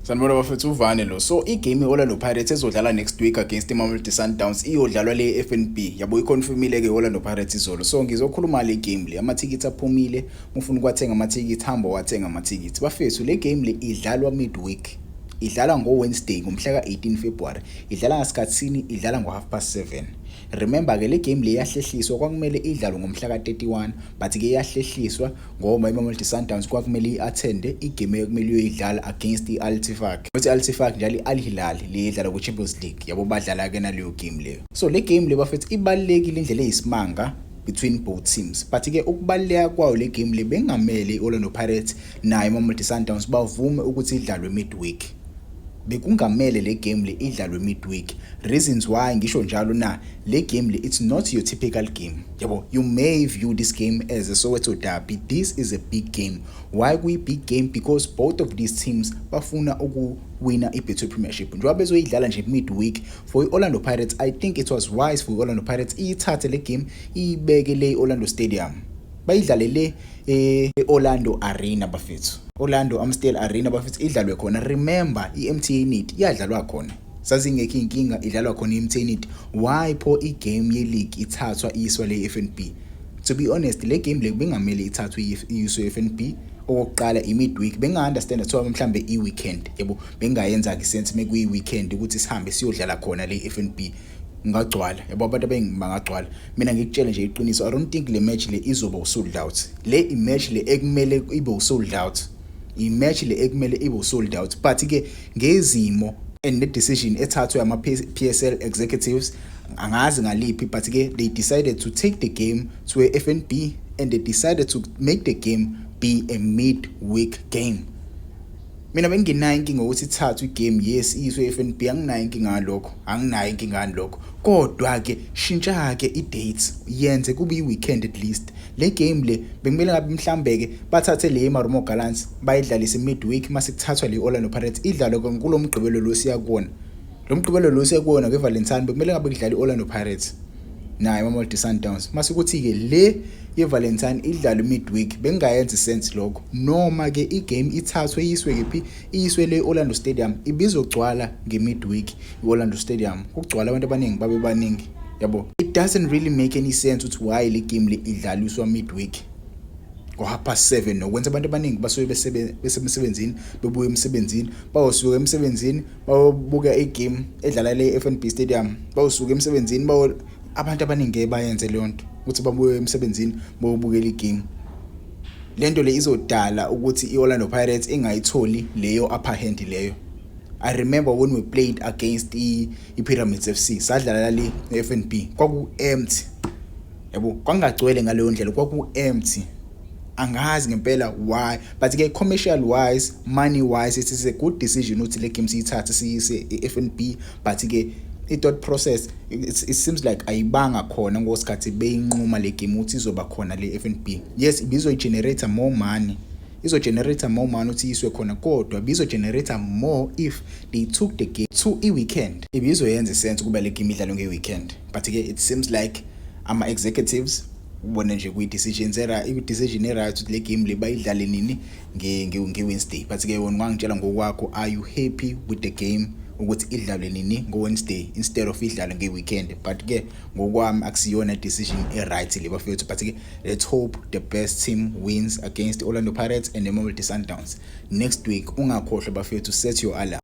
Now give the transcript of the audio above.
Sanibona bafethu uvane lo. So igame iOrlando Pirates ezodlala next week against iMamelodi Sundowns iyodlalwa le FNB. Yabo iconfirmile ke iOrlando Pirates izolo. So ngizokhuluma le game le. Amathikiti aphumile. Ufuna ukwathenga amathikiti hamba wathenga amathikiti. Bafethu le game le idlalwa midweek. Idlala ngoWednesday ngomhla ka-18 February. Idlala ngasikhatsini idlala ngo7:30. Remember ke le game le yahlehliswa kwakumele idlalwe ngomhla ka-31 but ke yahlehliswa ngoba iMamelodi Sundowns kwakumele iattende igame ekumele uyoyidlala against iAl-Ettifaq. Uthi Al-Ettifaq njalo iAl Hilal le idlala ku-Champions League. Yabo badlala ke naleyo game leyo. So le game le bafethu ibalekile indlela eyisimanga between both teams. But ke ukubaleka kwayo le game le bengamele iOrlando Pirates nayo iMamelodi Sundowns bavume ukuthi idlalwe midweek. Bekungamele le game le idlalwe midweek. Reasons why ngisho njalo na le game le it's not your typical game. Yabo, you may view this game as a Soweto derby. This is a big game. Why we big game? Because both of these teams bafuna ukuwina iBetway Premiership. Njengoba bezoyidlala nje midweek for iOrlando Pirates, I think it was wise for iOrlando Pirates ithathe le game ibeke le Orlando Stadium. Bayidlale le Orlando Arena bafethu. Orlando Amstel Arena bafethu idlalwe khona. Remember iMTA Need iyadlalwa khona. Sazingekho inkinga idlalwa khona iMTA Need. Why pho igame ye-league ithathwa iswa le FNB? To be honest, le game le bengamele ithathwe iswa FNB. Okokuqala imidweek benga-understand that mhlambe i-weekend. Yebo, bengayenza ke sense mekuyi-weekend ukuthi sihambe siyodlala khona le FNB. Ngagcwala yabo abantu abengibangagcwala mina ngikutshela nje iqiniso I don't think le match le izoba sold out. Le imatch le ekumele ibe sold out. Imatch le ekumele ibe sold out but ke ngezimo and the decision ethathwe ama PSL executives angazi ngaliphi but ke they decided to take the game to a FNB and they decided to make the game be a midweek game. Mina benginayo inkinga ukuthi ithathu igame yes iswe FNB anginayo inkinga ngalokho kodwa ke shintsha ke i-dates yenze kube i-weekend at least. Le game le bekumele ngabe mhlambe ke bathathe le Marumo Gallants bayidlalise midweek mase kuthathwa le Orlando Pirates idlalo kulo mgqibelo lo siyakubona. Lo mgqibelo lo siyakubona ngeValentine bekumele ngabe kudlala iOrlando Pirates nayo iMamelodi Sundowns. Mase kuthi ke le yeValentine idlala midweek bengayenza sense lokho noma ke igame ithathwe yiswe kephi iswe le Orlando Stadium ibizogcwala ngemidweek iOrlando Stadium kugcwala abantu abaningi babe baningi yabo. It doesn't really make any sense ukuthi why le game le idlaliswa midweek ngo7:30 nokwenza abantu abaningi basuke besemsebenzini bebuye emsebenzini bawosuka emsebenzini bayobuka igame edlala le FNB Stadium bawosuka emsebenzini abantu abaningi bayenze le nto ukuthi babuye emsebenzini bayobukela igame. Lento le izodala ukuthi iOrlando Pirates ingayitholi leyo upper hand leyo. I remember when we played against iPyramids FC sadlala le FNB kwaku empty. Yabo kwangagcwele ngaleyo ndlela kwaku empty. Angazi ngempela why but ke commercial wise money wise it is a good decision ukuthi le game siyithathe siyise iFNB but ke i-thought process it seems like ayibanga khona ngosikhathi beyinquma le game ukuthi izoba khona le FNB. Yes ibizo generate more money. Izo generate more money uthi iswe khona kodwa bizo generate more if they took the game to i-weekend. Ibizo yenza sense kuba le game idlalwe nge-weekend but ke it seems like ama executives ubona nje kwi-decisions i-decision right ukuthi le game le bayidlale nini nge-Wednesday but ke wona ngangitshela ngokwakho are you happy with the game ukuthi idlalwe nini ngoWednesday instead of idlalwe nge-weekend but ke ngokwami akusiyona decision right le bafethu but ke let's hope the best team wins against Orlando Pirates and the Mamelodi Sundowns next week. Ungakhohlwa bafethu set your alarm.